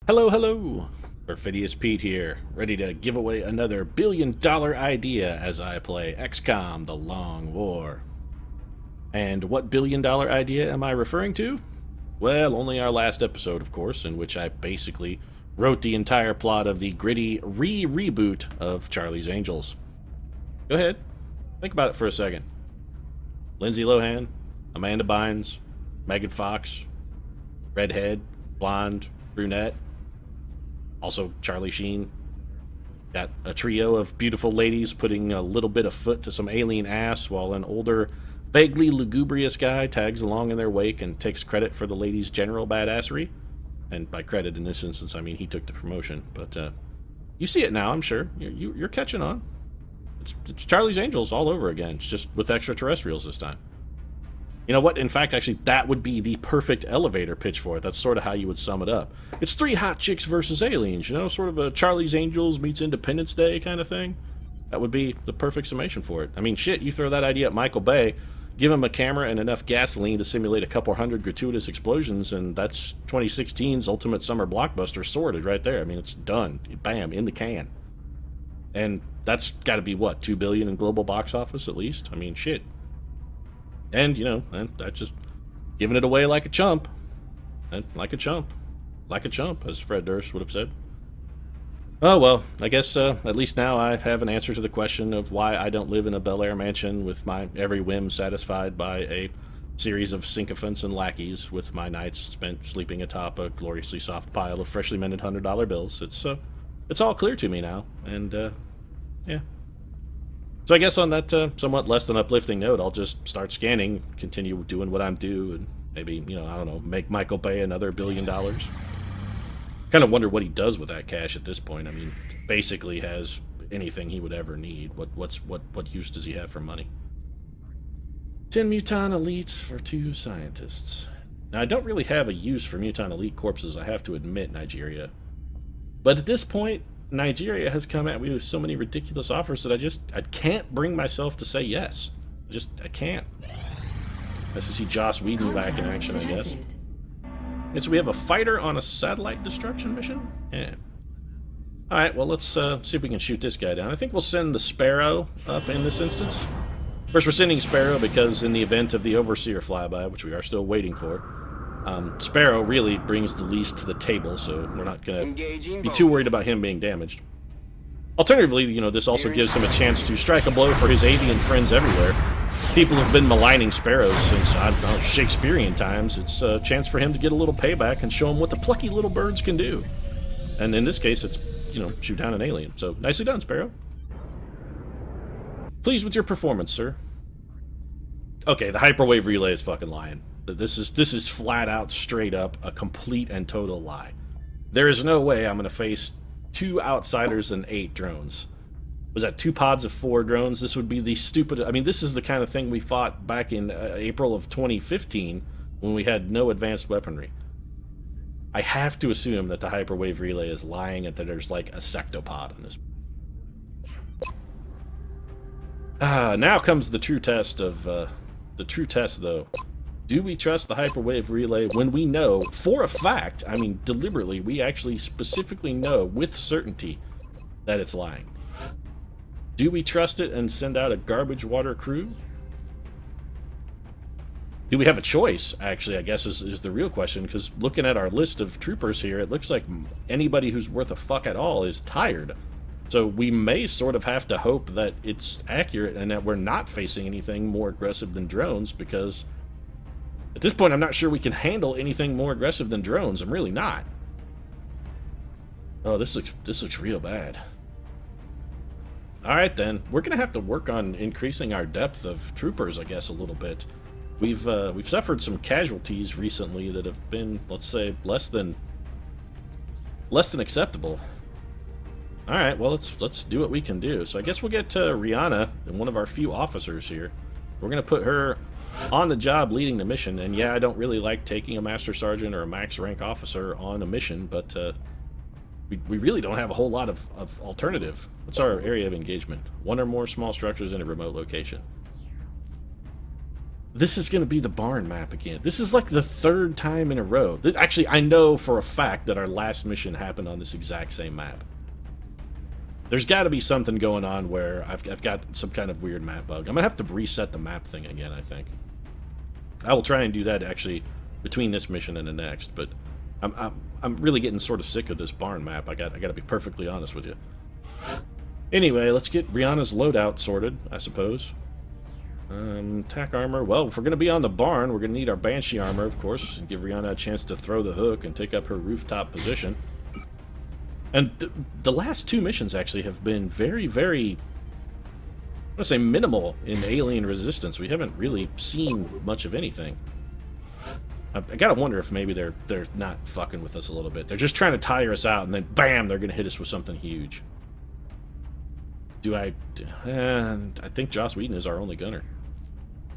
Hello, hello! Perfidious Pete here, ready to give away another billion-dollar idea as I play XCOM: The Long War. And what billion-dollar idea am I referring to? Well, only our last episode, of course, in which I basically wrote the entire plot of the gritty reboot of Charlie's Angels. Go ahead, think about it for a second. Lindsay Lohan, Amanda Bynes, Megan Fox, redhead, blonde, brunette, also Charlie Sheen. Got a trio of beautiful ladies putting a little bit of foot to some alien ass while an older, vaguely lugubrious guy tags along in their wake and takes credit for the ladies' general badassery. And by credit in this instance, I mean he took the promotion. But you see it now, I'm sure. You're catching on. It's Charlie's Angels all over again. It's just with extraterrestrials this time. You know what? In fact, actually, that would be the perfect elevator pitch for it. That's sort of how you would sum it up. It's three hot chicks versus aliens, you know? Sort of a Charlie's Angels meets Independence Day kind of thing. That would be the perfect summation for it. I mean, shit, you throw that idea at Michael Bay, give him a camera and enough gasoline to simulate a couple hundred gratuitous explosions, and that's 2016's ultimate summer blockbuster sorted right there. I mean, it's done. Bam, in the can. And that's got to be, what, $2 billion in global box office at least? I mean, shit. And, you know, that's just giving it away like a chump. And like a chump. Like a chump, as Fred Durst would have said. Oh, well, I guess at least now I have an answer to the question of why I don't live in a Bel Air mansion with my every whim satisfied by a series of sycophants and lackeys with my nights spent sleeping atop a gloriously soft pile of freshly minted $100 bills. It's all clear to me now, and, yeah. So I guess on that somewhat less than uplifting note, I'll just start scanning, continue doing what I'm due, and maybe, you know, I don't know, make Michael Bay another $1 billion. Kind of wonder what he does with that cash at this point. I mean, basically has anything he would ever need. What use does he have for money? 10 Muton elites for 2 scientists. Now, I don't really have a use for Muton elite corpses, I have to admit, Nigeria. But at this point, Nigeria has come at me with so many ridiculous offers that I can't bring myself to say yes. I can't. Nice to see Joss Whedon back in action, I guess. And so we have a fighter on a satellite destruction mission? Yeah. Alright, well, let's see if we can shoot this guy down. I think we'll send the Sparrow up in this instance. First, we're sending Sparrow because in the event of the Overseer flyby, which we are still waiting for, Sparrow really brings the least to the table, so we're not going to be too worried about him being damaged. Alternatively, you know, this also gives him a chance to strike a blow for his avian friends everywhere. People have been maligning sparrows since, I don't know, Shakespearean times. It's a chance for him to get a little payback and show him what the plucky little birds can do. And in this case, it's, you know, shoot down an alien. So, nicely done, Sparrow. Pleased with your performance, sir. Okay, the hyperwave relay is fucking lying. This is flat out, straight up, a complete and total lie. There is no way I'm going to face 2 outsiders and 8 drones. Was that 2 pods of 4 drones? This would be the stupid... I mean, this is the kind of thing we fought back in April of 2015 when we had no advanced weaponry. I have to assume that the hyperwave relay is lying and that there's like a sectopod on this. Now comes the true test of... the true test, though. Do we trust the hyperwave relay when we know, for a fact, I mean deliberately, we actually specifically know with certainty that it's lying? Do we trust it and send out a garbage water crew? Do we have a choice, actually, I guess is the real question, because looking at our list of troopers here, it looks like anybody who's worth a fuck at all is tired. So we may sort of have to hope that it's accurate and that we're not facing anything more aggressive than drones, because at this point I'm not sure we can handle anything more aggressive than drones. I'm really not. Oh, this looks real bad. Alright then, we're gonna have to work on increasing our depth of troopers, I guess, a little bit. We've suffered some casualties recently that have been, let's say, less than acceptable. Alright, well, let's do what we can do. So I guess we'll get Rihanna, and one of our few officers here. We're going to put her on the job leading the mission. And yeah, I don't really like taking a Master Sergeant or a max rank officer on a mission, but we really don't have a whole lot of alternative. What's our area of engagement? 1 or more small structures in a remote location. This is going to be the barn map again. This is like the third time in a row. Actually, I know for a fact that our last mission happened on this exact same map. There's got to be something going on where I've got some kind of weird map bug. I'm going to have to reset the map thing again, I think. I will try and do that, actually, between this mission and the next, but I'm really getting sort of sick of this barn map. I got to be perfectly honest with you. Anyway, let's get Rihanna's loadout sorted, I suppose. Attack armor. Well, if we're going to be on the barn, we're going to need our Banshee armor, of course, and give Rihanna a chance to throw the hook and take up her rooftop position. And the last two missions actually have been very, very, I want to say minimal in alien resistance. We haven't really seen much of anything. I gotta wonder if maybe they're not fucking with us a little bit. They're just trying to tire us out, and then bam, they're gonna hit us with something huge. I think Joss Whedon is our only gunner.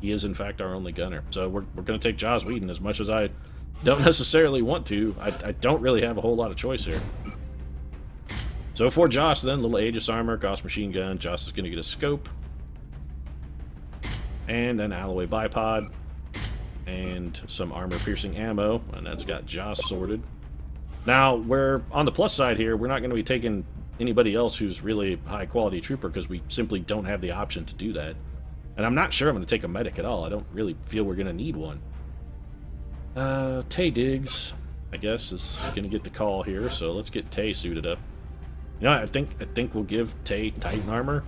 He is, in fact, our only gunner. So we're going to take Joss Whedon as much as I don't necessarily want to. I don't really have a whole lot of choice here. So for Joss, then, little Aegis armor, Gauss machine gun. Joss is going to get a scope. And an alloy bipod. And some armor-piercing ammo. And that's got Joss sorted. Now, we're on the plus side here. We're not going to be taking anybody else who's really high-quality trooper because we simply don't have the option to do that. And I'm not sure I'm going to take a medic at all. I don't really feel we're going to need one. Tay Diggs, I guess, is going to get the call here, so let's get Tay suited up. You know, I think we'll give Tay Titan armor.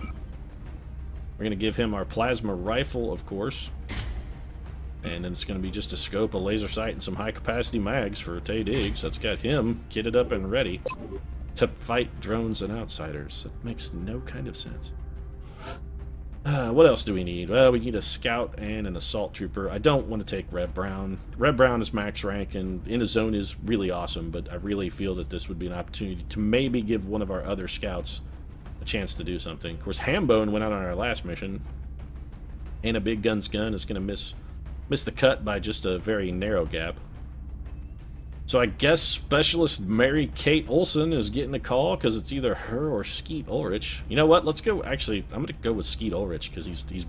We're going to give him our plasma rifle, of course. And then it's going to be just a scope, a laser sight, and some high-capacity mags for Tay Diggs. That's got him kitted up and ready to fight drones and outsiders. That makes no kind of sense. What else do we need? Well, we need a scout and an assault trooper. I don't want to take Red Brown. Red Brown is max rank, and in a zone is really awesome, but I really feel that this would be an opportunity to maybe give one of our other scouts a chance to do something. Of course, Hambone went out on our last mission, and a big gun's gun is going to miss the cut by just a very narrow gap. So I guess Specialist Mary Kate Olsen is getting a call because it's either her or Skeet Ulrich. You know what? Let's go. Actually, I'm going to go with Skeet Ulrich because he's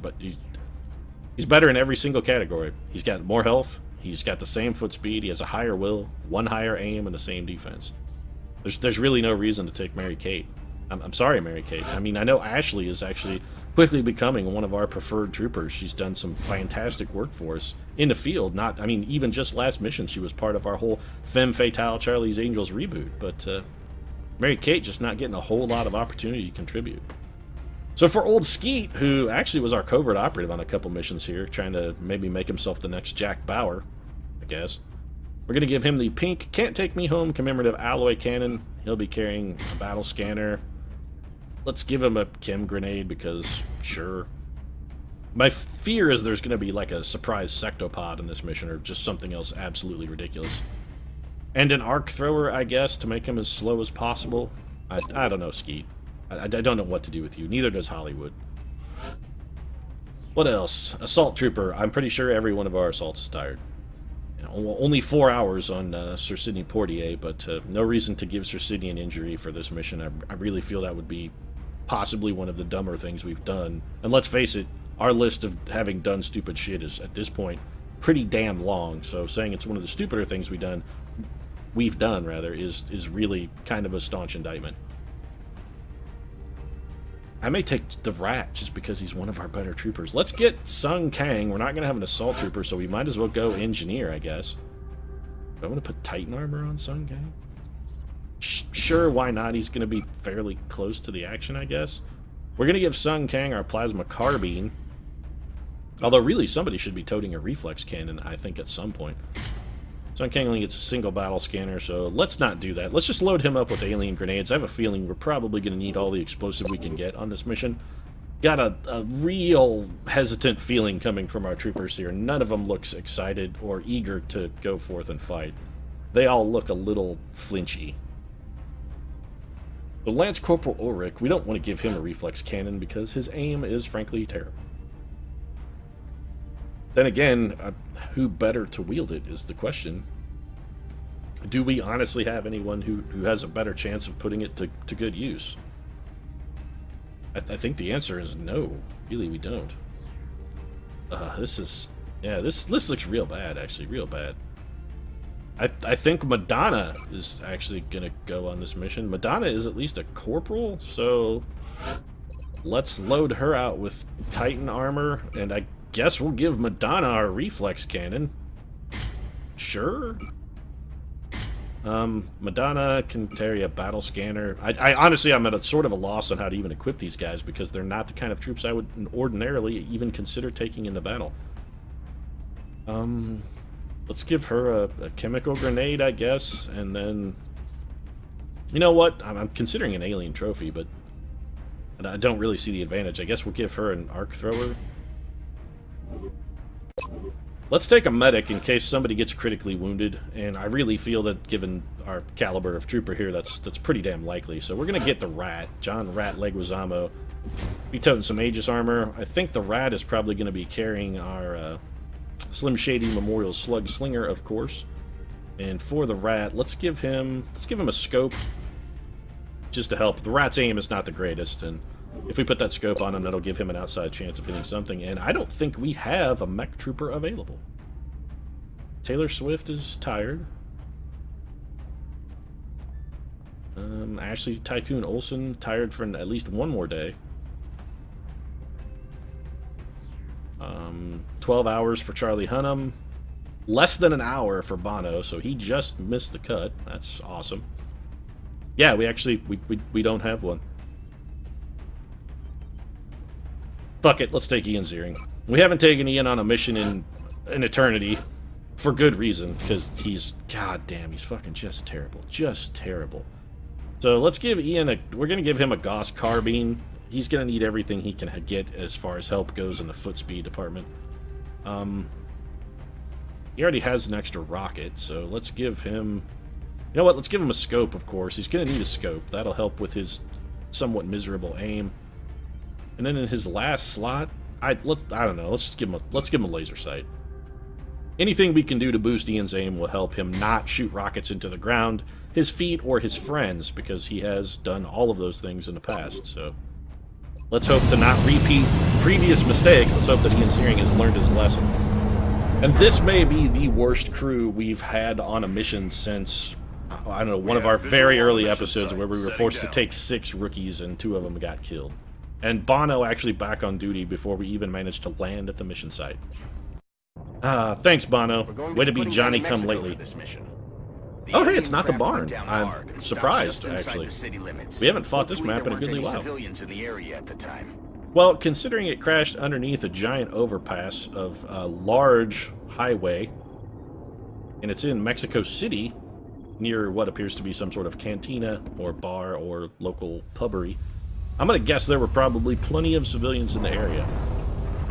better in every single category. He's got more health. He's got the same foot speed. He has a higher will, one higher aim, and the same defense. There's really no reason to take Mary Kate. I'm sorry, Mary Kate. I mean, I know Ashley is actually quickly becoming one of our preferred troopers. She's done some fantastic work for us in the field. I mean, even just last mission, she was part of our whole Femme Fatale Charlie's Angels reboot. But Mary Kate just not getting a whole lot of opportunity to contribute. So for old Skeet, who actually was our covert operative on a couple missions here, trying to maybe make himself the next Jack Bauer, I guess, we're going to give him the pink Can't Take Me Home commemorative alloy cannon. He'll be carrying a battle scanner. Let's give him a chem grenade because, sure. My fear is there's going to be like a surprise sectopod in this mission or just something else absolutely ridiculous. And an arc thrower, I guess, to make him as slow as possible. I don't know, Skeet. I don't know what to do with you. Neither does Hollywood. What else? Assault Trooper. I'm pretty sure every one of our assaults is tired. You know, only 4 hours on Sir Sidney Portier, but no reason to give Sir Sidney an injury for this mission. I really feel that would be possibly one of the dumber things we've done. And let's face it, our list of having done stupid shit is, at this point, pretty damn long. So saying it's one of the stupider things we've done, is really kind of a staunch indictment. I may take the Rat just because he's one of our better troopers. Let's get Sung Kang. We're not going to have an assault trooper, so we might as well go engineer, I guess. Do I want to put Titan armor on Sung Kang? Sure, why not? He's going to be fairly close to the action, I guess. We're going to give Sung Kang our plasma carbine. Although, really, somebody should be toting a reflex cannon, I think, at some point. Sung Kang only gets a single battle scanner, so let's not do that. Let's just load him up with alien grenades. I have a feeling we're probably going to need all the explosive we can get on this mission. Got a real hesitant feeling coming from our troopers here. None of them looks excited or eager to go forth and fight. They all look a little flinchy. So Lance Corporal Ulrich, we don't want to give him a reflex cannon because his aim is frankly terrible. Then again, who better to wield it is the question. Do we honestly have anyone who has a better chance of putting it to good use? I think the answer is no. Really, we don't. This is Yeah, this looks real bad, actually, real bad. I think Madonna is actually gonna go on this mission. Madonna is at least a corporal, so let's load her out with Titan armor, and I guess we'll give Madonna our reflex cannon. Sure. Madonna can carry a battle scanner. I honestly, I'm at a sort of a loss on how to even equip these guys because they're not the kind of troops I would ordinarily even consider taking into battle. Let's give her a chemical grenade, I guess, and then... You know what? I'm considering an alien trophy, but I don't really see the advantage. I guess we'll give her an arc thrower. Let's take a medic in case somebody gets critically wounded, and I really feel that given our caliber of trooper here, that's pretty damn likely. So we're gonna get the Rat, John Rat Leguizamo. Be toting some Aegis armor. I think the Rat is probably gonna be carrying our Slim Shady Memorial Slug Slinger, of course. And for the Rat, let's give him a scope just to help. The Rat's aim is not the greatest, and if we put that scope on him, that'll give him an outside chance of hitting something, and I don't think we have a mech trooper available. Taylor Swift is tired. Ashley Tycoon Olsen, tired for at least one more day. 12 hours for Charlie Hunnam. Less than an hour for Bono, so he just missed the cut. That's awesome. Yeah, we don't have one. Fuck it, let's take Ian Ziering. We haven't taken Ian on a mission in an eternity, for good reason, because he's, goddamn, he's fucking just terrible. Just terrible. So let's give Ian we're gonna give him a Gauss carbine. He's gonna need everything he can get as far as help goes in the foot speed department. He already has an extra rocket, so let's give him... You know what, let's give him a scope, of course. He's gonna need a scope. That'll help with his somewhat miserable aim. And then in his last slot, I don't know. Let's give him a laser sight. Anything we can do to boost Ian's aim will help him not shoot rockets into the ground, his feet, or his friends, because he has done all of those things in the past. So let's hope to not repeat previous mistakes. Let's hope that Ian Ziering has learned his lesson. And this may be the worst crew we've had on a mission since, I don't know, one of our very early episodes where we were forced to take 6 rookies and 2 of them got killed. And Bono actually back on duty before we even managed to land at the mission site. Thanks, Bono. Way to be Johnny-come-lately. Oh, hey, it's not the barn. I'm surprised, actually. We haven't fought this map in a goodly while. Well, considering it crashed underneath a giant overpass of a large highway, and it's in Mexico City, near what appears to be some sort of cantina or bar or local pubbery, I'm gonna guess there were probably plenty of civilians in the area.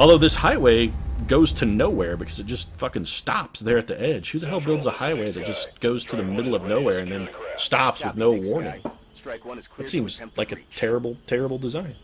Although this highway goes to nowhere because it just fucking stops there at the edge. Who the hell builds a highway that just goes to the middle of nowhere and then stops with no warning? That seems like a terrible, terrible design.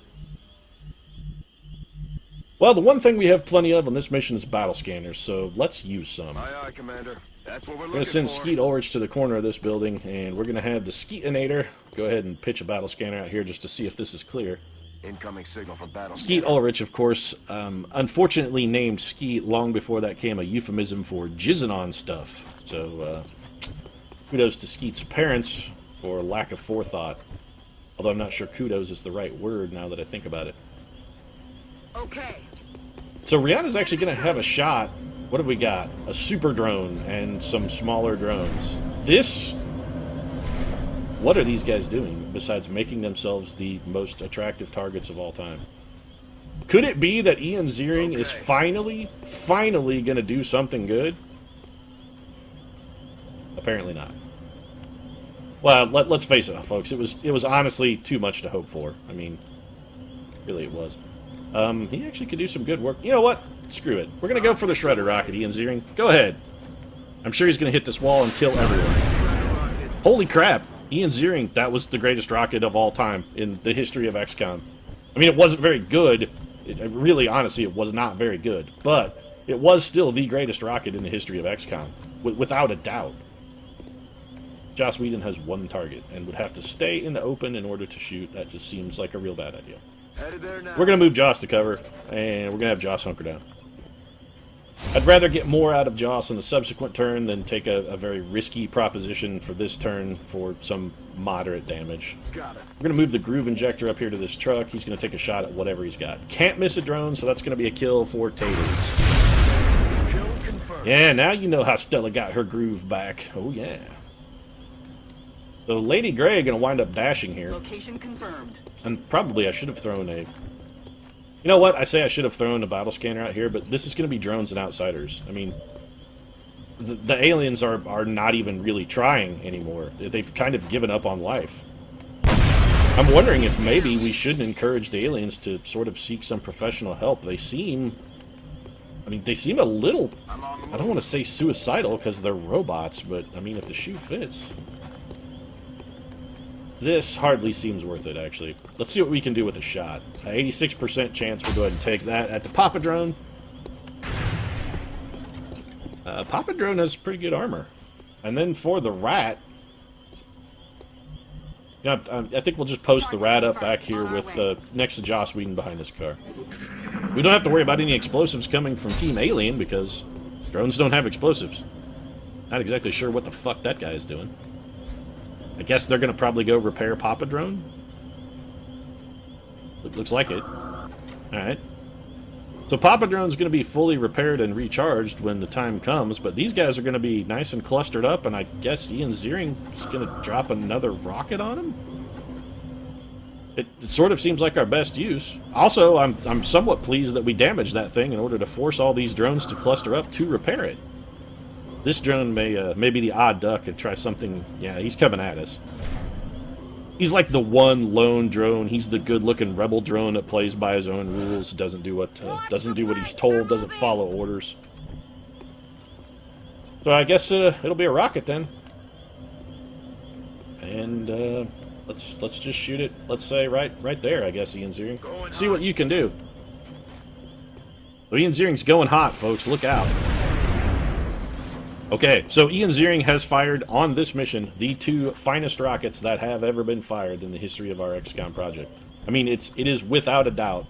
Well, the one thing we have plenty of on this mission is battle scanners, so let's use some. Aye, Commander. That's what we're I'm going to send Skeet Ulrich to the corner of this building, and we're going to have the Skeetinator go ahead and pitch a battle scanner out here just to see if this is clear. Incoming signal from battle. Skeet Ulrich, of course, unfortunately named Skeet long before that came a euphemism for jizzing on stuff. So, kudos to Skeet's parents for lack of forethought. Although I'm not sure kudos is the right word now that I think about it. Okay. So Rihanna's actually going to have a shot. What have we got? A super drone and some smaller drones. What are these guys doing besides making themselves the most attractive targets of all time? Could it be that Ian Ziering is finally going to do something good? Apparently not. Well, let's face it, folks. It was honestly too much to hope for. I mean, really it was. He actually could do some good work. You know what? Screw it. We're going to go for the Shredder rocket, Ian Ziering. Go ahead. I'm sure he's going to hit this wall and kill everyone. Holy crap. Ian Ziering, that was the greatest rocket of all time in the history of XCOM. I mean, it wasn't very good. Really, honestly, it was not very good. But it was still the greatest rocket in the history of XCOM. Without a doubt. Joss Whedon has one target and would have to stay in the open in order to shoot. That just seems like a real bad idea. We're going to move Joss to cover, and we're going to have Joss hunker down. I'd rather get more out of Joss in the subsequent turn than take a very risky proposition for this turn for some moderate damage. Got it. We're going to move the Groove Injector up here to this truck. He's going to take a shot at whatever he's got. Can't miss a drone, so that's going to be a kill for Taters. Kill confirmed. Yeah, now you know how Stella got her groove back. Oh, yeah. So Lady Grey going to wind up dashing here. Location confirmed. And probably I should have thrown a... You know what? I say I should have thrown a battle scanner out here, but this is going to be drones and outsiders. I mean, the aliens are not even really trying anymore. They've kind of given up on life. I'm wondering if maybe we shouldn't encourage the aliens to sort of seek some professional help. They seem... I mean, they seem a little... I don't want to say suicidal because they're robots, but, I mean, if the shoe fits... This hardly seems worth it, actually. Let's see what we can do with a shot. 86% chance we'll go ahead and take that. At the Papa Drone... Papa Drone has pretty good armor. And then for the Rat... You know, I think we'll just post the Rat up back here with next to Joss Whedon behind this car. We don't have to worry about any explosives coming from Team Alien because drones don't have explosives. Not exactly sure what the fuck that guy is doing. I guess they're going to probably go repair Papa Drone. Looks like it. Alright. So Papa Drone's going to be fully repaired and recharged when the time comes, but these guys are going to be nice and clustered up, and I guess Ian Ziering is going to drop another rocket on him? It sort of seems like our best use. Also, I'm somewhat pleased that we damaged that thing in order to force all these drones to cluster up to repair it. This drone may be the odd duck and try something... Yeah, he's coming at us. He's like the one lone drone. He's the good-looking rebel drone that plays by his own rules, doesn't do what he's told, doesn't follow orders. So I guess it'll be a rocket then. And let's just shoot it. Let's say right there, I guess, Ian Ziering. Let's see what you can do. So Ian Ziering's going hot, folks. Look out. Okay, so Ian Ziering has fired on this mission the 2 finest rockets that have ever been fired in the history of our XCOM project. I mean, it is without a doubt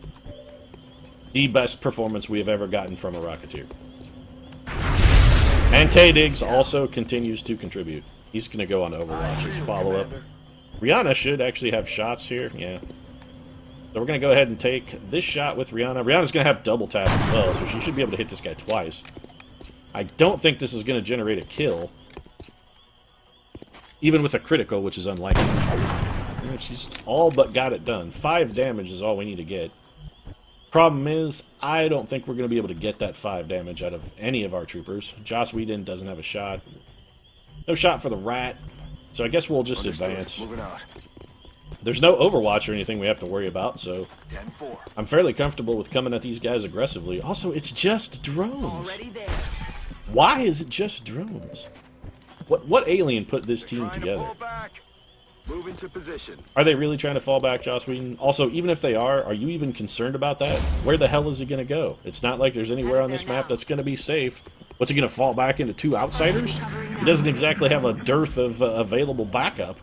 the best performance we have ever gotten from a Rocketeer. And Tay Diggs also continues to contribute. He's going to go on Overwatch as follow-up. Rihanna should actually have shots here, yeah. So we're going to go ahead and take this shot with Rihanna. Rihanna's going to have double tap as well, so she should be able to hit this guy twice. I don't think this is going to generate a kill. Even with a critical, which is unlikely. You know, she's all but got it done. 5 damage is all we need to get. Problem is, I don't think we're going to be able to get that 5 damage out of any of our troopers. Joss Whedon doesn't have a shot. No shot for the Rat. So I guess we'll just advance. Moving out. There's no Overwatch or anything we have to worry about, so 10-4. I'm fairly comfortable with coming at these guys aggressively. Also, it's just drones. Already there. Why is it just drones? What alien put this team Trying to together? pull back. Move into position. Are they really trying to fall back, Joss Whedon? Also, even if they are you even concerned about that? Where the hell is he going to go? It's not like there's anywhere on this map that's going to be safe. What's he going to fall back into 2 outsiders? He doesn't exactly have a dearth of available backup.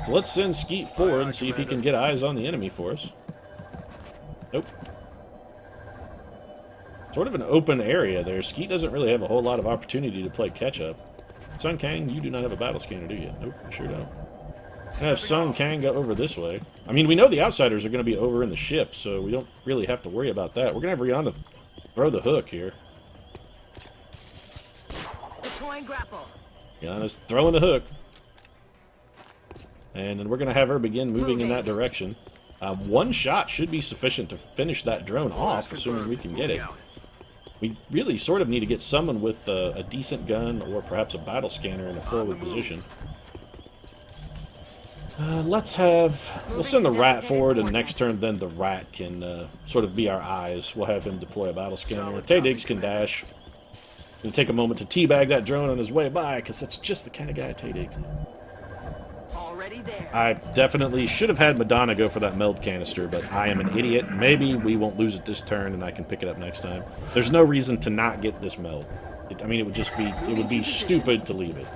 So let's send Skeet forward and see if he can get eyes on the enemy for us. Nope. Sort of an open area there. Skeet doesn't really have a whole lot of opportunity to play catch-up. Sun Kang, you do not have a battle scanner, do you? Nope, you sure don't. I'm gonna have Sun Kang go over this way. I mean, we know the outsiders are going to be over in the ship, so we don't really have to worry about that. We're going to have Rihanna throw the hook here. Deploying grapple. Rihanna's throwing the hook. And then we're going to have her begin moving in that direction. 1 shot should be sufficient to finish that drone off, assuming we can get it. We really sort of need to get someone with a decent gun or perhaps a battle scanner in a forward position. We'll send the Rat forward, and next turn then the Rat can sort of be our eyes. We'll have him deploy a battle scanner. Tay Diggs can dash. Gonna take a moment to teabag that drone on his way by, because that's just the kind of guy Tay Diggs is. Already there. I definitely should have had Madonna go for that meld canister, but I am an idiot. Maybe we won't lose it this turn and I can pick it up next time. There's no reason to not get this meld. I mean, it would be stupid to leave it.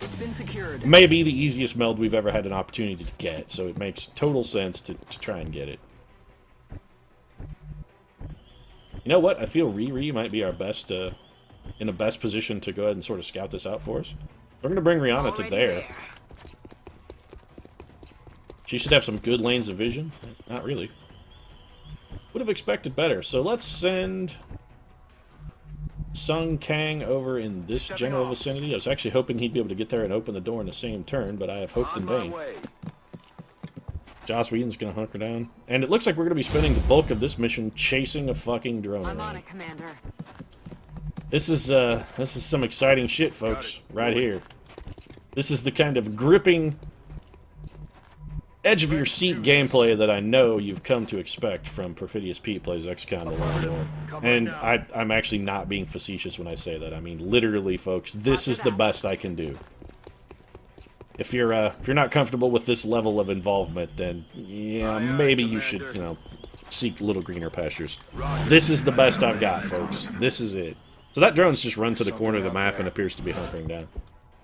It's been secured. Maybe the easiest meld we've ever had an opportunity to get, so it makes total sense to try and get it. You know what? I feel Riri might be our best, in the best position to go ahead and sort of scout this out for us. We're going to bring Rihanna to there. She should have some good lanes of vision. Not really. Would have expected better. So let's send Sung Kang over in this general vicinity. I was actually hoping he'd be able to get there and open the door in the same turn, but I have hoped in vain. Joss Whedon's gonna hunker down. And it looks like we're gonna be spending the bulk of this mission chasing a fucking drone I'm around. on it, Commander. This is some exciting shit, folks, right here. This is the kind of gripping, edge-of-your-seat gameplay that I know you've come to expect from Perfidious Pete Plays XCOM the Long War. And I'm actually not being facetious when I say that. I mean, literally, folks, this is the best I can do. If you're not comfortable with this level of involvement, then, yeah, maybe you should, you know, seek little greener pastures. This is the best I've got, folks. This is it. So that drone's just run to the corner of the map and appears to be hunkering down.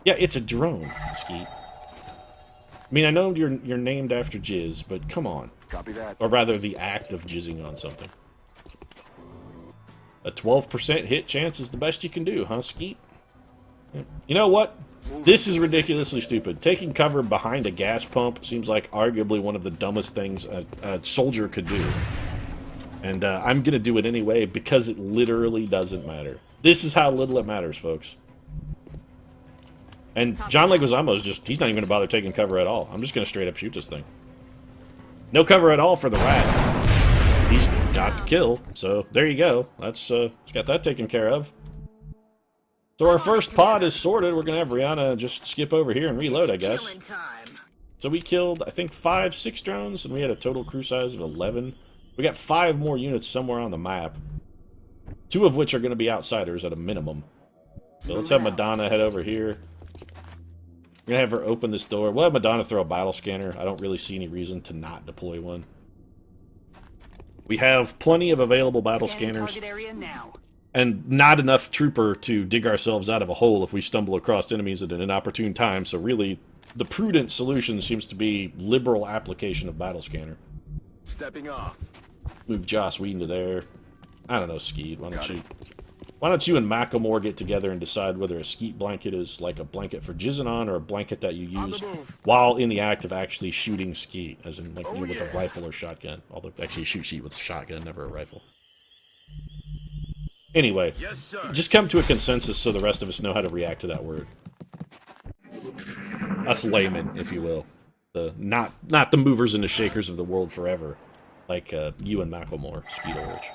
Yeah, it's a drone, Skeet. I mean, I know you're named after jizz, but come on. Copy that. Or rather, the act of jizzing on something. A 12% hit chance is the best you can do, huh, Skeet? You know what? This is ridiculously stupid. Taking cover behind a gas pump seems like arguably one of the dumbest things a soldier could do. And I'm going to do it anyway because it literally doesn't matter. This is how little it matters, folks. And John Leguizamo's just, he's not even going to bother taking cover at all. I'm just going to straight up shoot this thing. No cover at all for the rat. He's got the kill, so there you go. That's, he's got that taken care of. So our first pod is sorted. We're going to have Rihanna just skip over here and reload, I guess. So we killed, I think, 6 drones, and we had a total crew size of 11. We got 5 more units somewhere on the map. 2 of which are going to be outsiders at a minimum. So let's have Madonna head over here. We're going to have her open this door. We'll have Madonna throw a battle scanner. I don't really see any reason to not deploy one. We have plenty of available battle scanners. And not enough trooper to dig ourselves out of a hole if we stumble across enemies at an inopportune time. So really, the prudent solution seems to be liberal application of battle scanner. Stepping off. Move Joss Whedon to there. I don't know, Skeet. Why don't you and Macklemore get together and decide whether a Skeet blanket is like a blanket for jizzing on or a blanket that you use while in the act of actually shooting Skeet, as in like with a rifle or shotgun. Although actually you shoot Skeet with a shotgun, never a rifle. Anyway, just come to a consensus so the rest of us know how to react to that word. Us laymen, if you will. Not the movers and the shakers of the world forever, like you and Macklemore, Skeet Ulrich.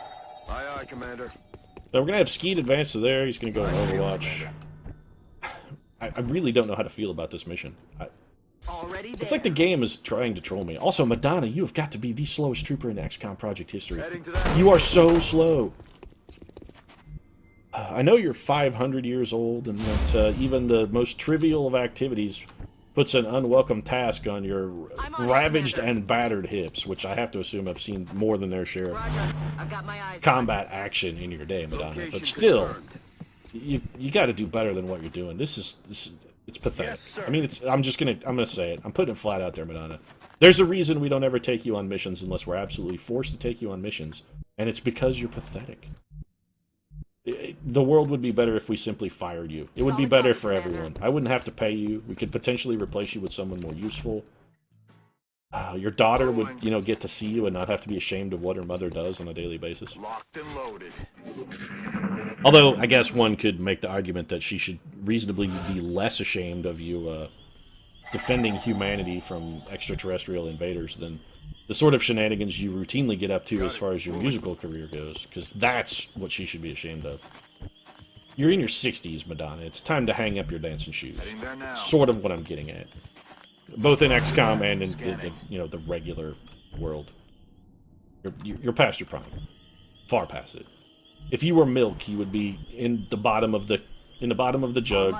Aye, aye, Commander. So we're going to have Skeet advance to there. He's going to go in Overwatch. I really don't know how to feel about this mission. It's like the game is trying to troll me. Also, Madonna, you have got to be the slowest trooper in XCOM project history. You are so slow. I know you're 500 years old, and that even the most trivial of activities puts an unwelcome task on your ravaged and battered hips, which I have to assume have seen more than their share of combat action in your day, Madonna. But still, you got to do better than what you're doing. This is it's pathetic. I mean, I'm gonna say it. I'm putting it flat out there, Madonna. There's a reason we don't ever take you on missions unless we're absolutely forced to take you on missions, and it's because you're pathetic. The world would be better if we simply fired you. It would be better for everyone. I wouldn't have to pay you. We could potentially replace you with someone more useful. Your daughter would, get to see you and not have to be ashamed of what her mother does on a daily basis. Locked and loaded. Although, I guess one could make the argument that she should reasonably be less ashamed of you defending humanity from extraterrestrial invaders than the sort of shenanigans you routinely get up to as far as your musical career goes, because that's what she should be ashamed of. You're in your 60s, Madonna. It's time to hang up your dancing shoes. Sort of what I'm getting at. Both in XCOM and in the regular world. You're past your prime. Far past it. If you were milk, you would be in the bottom of the jug,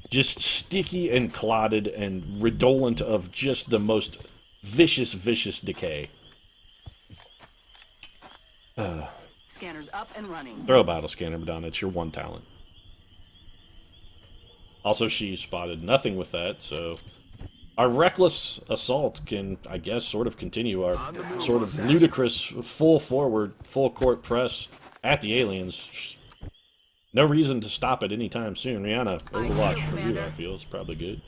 just sticky and clotted and redolent of just the most vicious decay. Scanners up and running. Throw a battle scanner, Madonna. It's your one talent. Also, she spotted nothing with that, so our reckless assault can, I guess, sort of continue our sort of ludicrous full forward, full court press at the aliens. No reason to stop it anytime soon. Rihanna, Overwatch for you, I feel. It's probably good.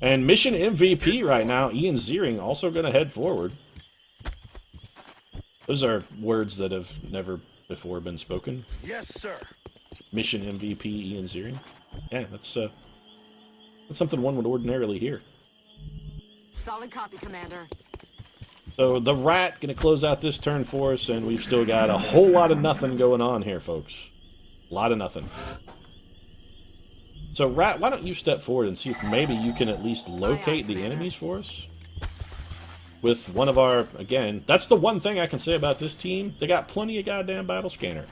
And mission MVP right now, Ian Ziering, also going to head forward. Those are words that have never before been spoken. Yes, sir. Mission MVP Ian Ziering. Yeah, that's something one would ordinarily hear. Solid copy, Commander. So the rat going to close out this turn for us, and we've still got a whole lot of nothing going on here, folks. A lot of nothing. So rat, why don't you step forward and see if maybe you can at least locate the enemies for us? With one of our, again, that's the one thing I can say about this team. They got plenty of goddamn battle scanner.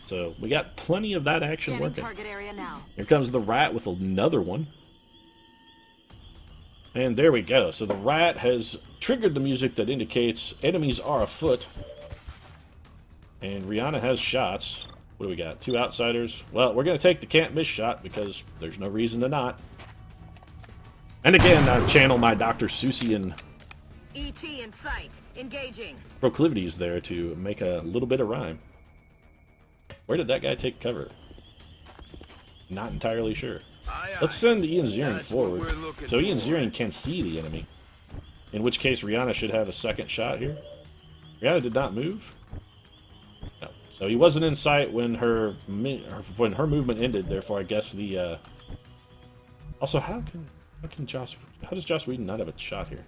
So we got plenty of that action working. Target area now. Here comes the rat with another one. And there we go. So the rat has triggered the music that indicates enemies are afoot. And Rihanna has shots. What do we got? 2 outsiders. Well, we're going to take the can't miss shot because there's no reason to not. And again, I channel my Dr. Seussian ET in sight. Engaging. proclivities there to make a little bit of rhyme. Where did that guy take cover? Not entirely sure. Let's send Ian Ziering forward. So Ian Ziering can see the enemy. In which case Rihanna should have a second shot here. Rihanna did not move. No. So he wasn't in sight when her movement ended, therefore I guess the also how does Joss Whedon not have a shot here?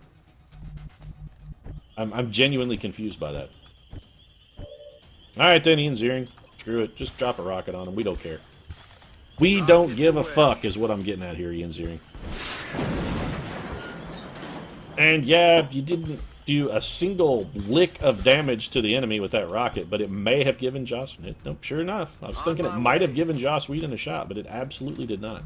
I'm genuinely confused by that. Alright then, Ian Ziering. Screw it. Just drop a rocket on him. We don't care. We don't give a fuck is what I'm getting at here, Ian Ziering. And yeah, you didn't do a single lick of damage to the enemy with that rocket, but it may have given Joss... Nope, sure enough. I was thinking it might have given Joss Whedon a shot, but it absolutely did not.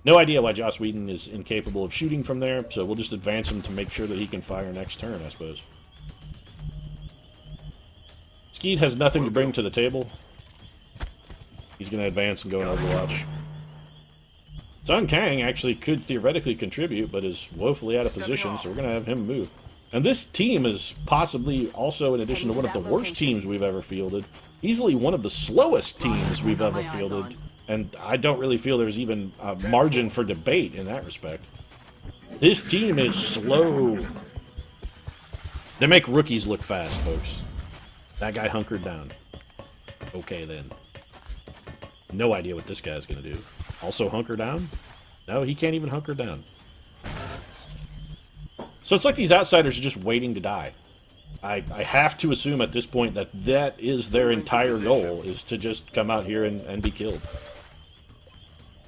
No idea why Joss Whedon is incapable of shooting from there, so we'll just advance him to make sure that he can fire next turn, I suppose. Skeet has nothing to bring to the table. He's going to advance and go in Overwatch. Sun Kang actually could theoretically contribute, but is woefully out of position, so we're going to have him move. And this team is possibly also, in addition to one of the worst teams we've ever fielded, easily one of the slowest teams we've ever fielded. And I don't really feel there's even a margin for debate in that respect. This team is slow. They make rookies look fast, folks. That guy hunkered down. Okay, then. No idea what this guy's going to do. Also hunker down? No, he can't even hunker down. So it's like these outsiders are just waiting to die. I have to assume at this point that that is their entire goal, is to just come out here and be killed.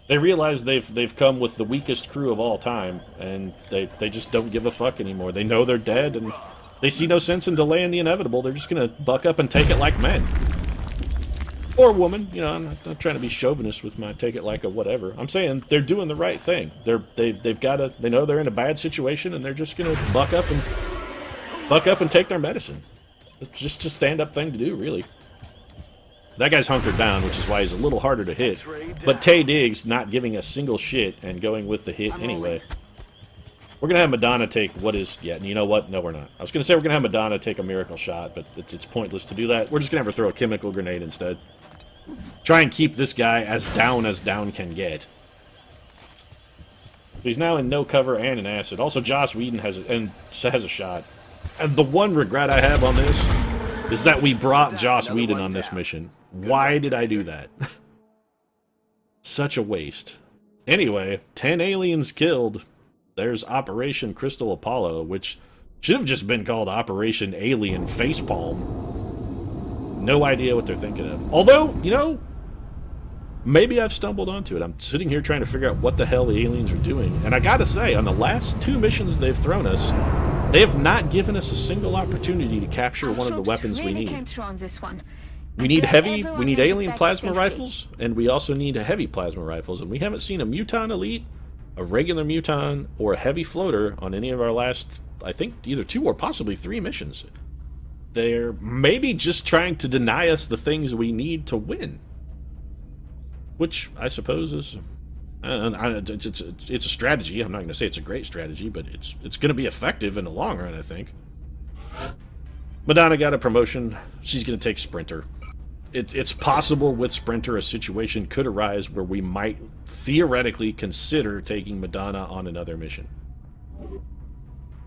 They realize they've come with the weakest crew of all time, and they just don't give a fuck anymore. They know they're dead, and they see no sense in delaying the inevitable. They're just going to buck up and take it like men. Or woman, you know, I'm not trying to be chauvinist with my take it like a whatever. I'm saying they're doing the right thing. They know they're in a bad situation, and they're just gonna buck up and take their medicine. It's just a stand-up thing to do, really. That guy's hunkered down, which is why he's a little harder to hit. But Tay Diggs not giving a single shit and going with the hit anyway. We're gonna have Madonna take what is... Yeah, you know what? No, we're not. I was gonna say we're gonna have Madonna take a miracle shot, but it's pointless to do that. We're just gonna have her throw a chemical grenade instead. Try and keep this guy as down can get. He's now in no cover and in acid. Also, Joss Whedon has a shot. And the one regret I have on this is that we brought Joss Whedon on this mission. Why did I do that? Such a waste. Anyway, 10 aliens killed. There's Operation Crystal Apollo, which should have just been called Operation Alien Facepalm. No idea what they're thinking of. Although, you know, maybe I've stumbled onto it. I'm sitting here trying to figure out what the hell the aliens are doing. And I gotta say, on the last 2 missions they've thrown us, they have not given us a single opportunity to capture one of the weapons we need. We need alien plasma rifles, and we also need heavy plasma rifles. And we haven't seen a Muton Elite, a regular Muton, or a heavy floater on any of our last, I think, either 2 or possibly 3 missions. They're maybe just trying to deny us the things we need to win. Which, I suppose, is... it's a strategy. I'm not going to say it's a great strategy, but it's going to be effective in the long run, I think. Madonna got a promotion. She's going to take Sprinter. it's possible with Sprinter a situation could arise where we might theoretically consider taking Madonna on another mission.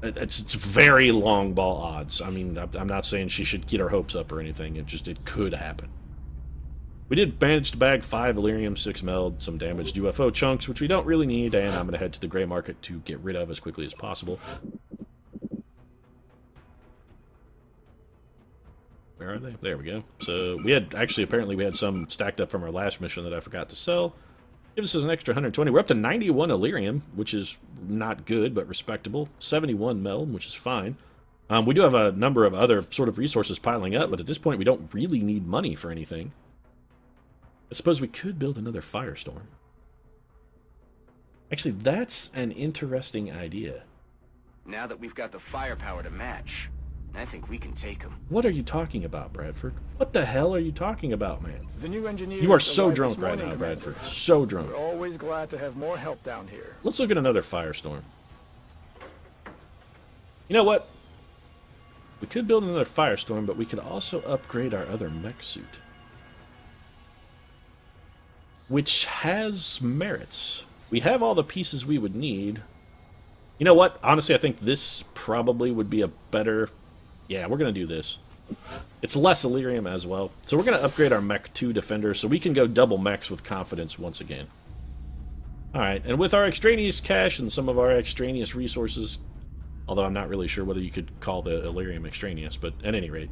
It's very long ball odds. I mean, I'm not saying she should get her hopes up or anything. It could happen. We did manage to bag 5 Elerium, 6 meld, some damaged UFO chunks, which we don't really need, and I'm going to head to the gray market to get rid of as quickly as possible. Where are they? There we go. So we had, apparently we had some stacked up from our last mission that I forgot to sell. Gives us an extra 120. We're up to 91 Elerium, which is not good, but respectable. 71 meld, which is fine. We do have a number of other sort of resources piling up, but at this point we don't really need money for anything. I suppose we could build another firestorm. Actually, that's an interesting idea. Now that we've got the firepower to match, I think we can take them. What are you talking about, Bradford? What the hell are you talking about, man? The new engineers You are so arrived drunk this right morning, now, Commander. Bradford. So drunk. We're always glad to have more help down here. Let's look at another firestorm. You know what? We could build another firestorm, but we could also upgrade our other mech suit, which has merits. We have all the pieces we would need. You know what? Honestly, I think this probably would be a better... Yeah, we're going to do this. It's less Elerium as well. So we're going to upgrade our Mech 2 Defender so we can go double mechs with confidence once again. Alright, and with our extraneous cash and some of our extraneous resources, although I'm not really sure whether you could call the Elerium extraneous, but at any rate,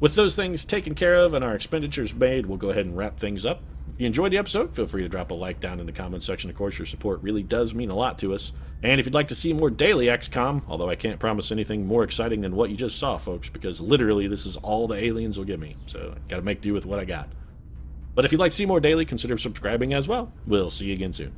with those things taken care of and our expenditures made, we'll go ahead and wrap things up. If you enjoyed the episode, feel free to drop a like down in the comments section. Of course, your support really does mean a lot to us. And if you'd like to see more daily XCOM, although I can't promise anything more exciting than what you just saw, folks, because literally this is all the aliens will give me, so I gotta make do with what I got. But if you'd like to see more daily, consider subscribing as well. We'll see you again soon.